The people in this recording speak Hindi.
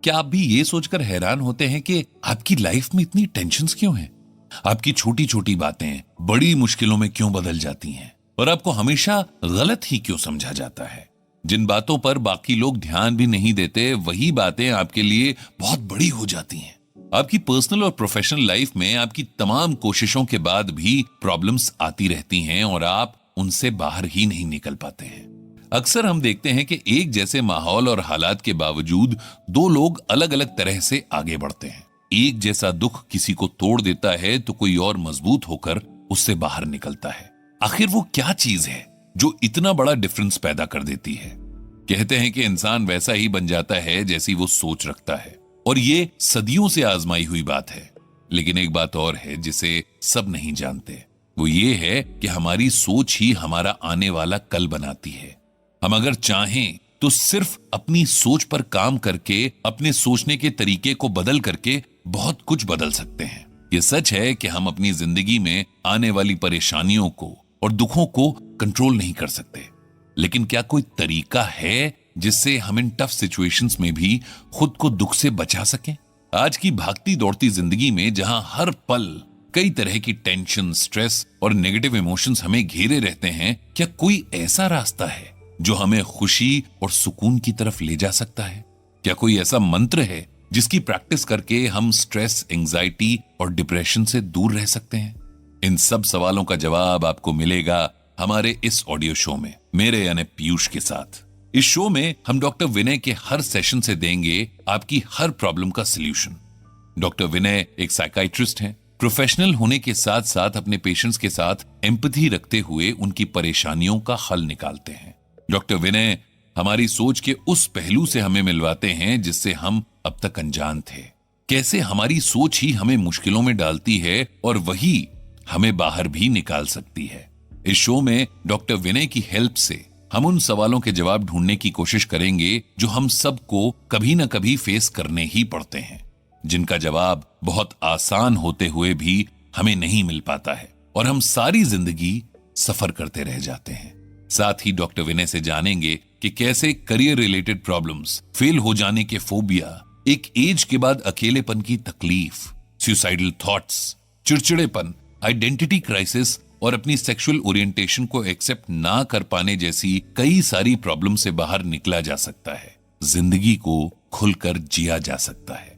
क्या आप भी ये सोचकर हैरान होते हैं कि आपकी लाइफ में इतनी टेंशन्स क्यों हैं? आपकी छोटी छोटी बातें बड़ी मुश्किलों में क्यों बदल जाती हैं? और आपको हमेशा गलत ही क्यों समझा जाता है? जिन बातों पर बाकी लोग ध्यान भी नहीं देते, वही बातें आपके लिए बहुत बड़ी हो जाती हैं। आपकी पर्सनल और प्रोफेशनल लाइफ में आपकी तमाम कोशिशों के बाद भी प्रॉब्लम्स आती रहती हैं और आप उनसे बाहर ही नहीं निकल पाते हैं। अक्सर हम देखते हैं कि एक जैसे माहौल और हालात के बावजूद दो लोग अलग अलग तरह से आगे बढ़ते हैं। एक जैसा दुख किसी को तोड़ देता है तो कोई और मजबूत होकर उससे बाहर निकलता है। आखिर वो क्या चीज है जो इतना बड़ा डिफरेंस पैदा कर देती है? कहते हैं कि इंसान वैसा ही बन जाता है जैसी वो सोच रखता है, और ये सदियों से आजमाई हुई बात है। लेकिन एक बात और है जिसे सब नहीं जानते, वो ये है कि हमारी सोच ही हमारा आने वाला कल बनाती है। हम अगर चाहें तो सिर्फ अपनी सोच पर काम करके, अपने सोचने के तरीके को बदल करके बहुत कुछ बदल सकते हैं। ये सच है कि हम अपनी जिंदगी में आने वाली परेशानियों को और दुखों को कंट्रोल नहीं कर सकते, लेकिन क्या कोई तरीका है जिससे हम इन टफ सिचुएशंस में भी खुद को दुख से बचा सकें? आज की भागती दौड़ती जिंदगी में जहां हर पल कई तरह की टेंशन, स्ट्रेस और नेगेटिव इमोशंस हमें घेरे रहते हैं, क्या कोई ऐसा रास्ता है जो हमें खुशी और सुकून की तरफ ले जा सकता है? क्या कोई ऐसा मंत्र है जिसकी प्रैक्टिस करके हम स्ट्रेस, एंजाइटी और डिप्रेशन से दूर रह सकते हैं? इन सब सवालों का जवाब आपको मिलेगा हमारे इस ऑडियो शो में, मेरे यानी पीयूष के साथ। इस शो में हम डॉक्टर विनय के हर सेशन से देंगे आपकी हर प्रॉब्लम का सलूशन। डॉक्टर विनय एक साइकाइट्रिस्ट हैं। प्रोफेशनल होने के साथ साथ अपने पेशेंट्स के साथ एम्पैथी रखते हुए उनकी परेशानियों का हल निकालते हैं। डॉक्टर विनय हमारी सोच के उस पहलू से हमें मिलवाते हैं जिससे हम अब तक अनजान थे। कैसे हमारी सोच ही हमें मुश्किलों में डालती है और वही हमें बाहर भी निकाल सकती है। इस शो में डॉक्टर विनय की हेल्प से हम उन सवालों के जवाब ढूंढने की कोशिश करेंगे जो हम सबको कभी ना कभी फेस करने ही पड़ते हैं, जिनका जवाब बहुत आसान होते हुए भी हमें नहीं मिल पाता है और हम सारी जिंदगी सफर करते रह जाते हैं। साथ ही डॉक्टर विनय से जानेंगे कि कैसे करियर रिलेटेड प्रॉब्लम्स, फेल हो जाने के फोबिया, एक एज के बाद अकेलेपन की तकलीफ, सुसाइडल थॉट्स, चिड़चिड़ेपन, आइडेंटिटी क्राइसिस और अपनी सेक्सुअल ओरिएंटेशन को एक्सेप्ट ना कर पाने जैसी कई सारी प्रॉब्लम से बाहर निकला जा सकता है। जिंदगी को खुलकर जिया जा सकता है।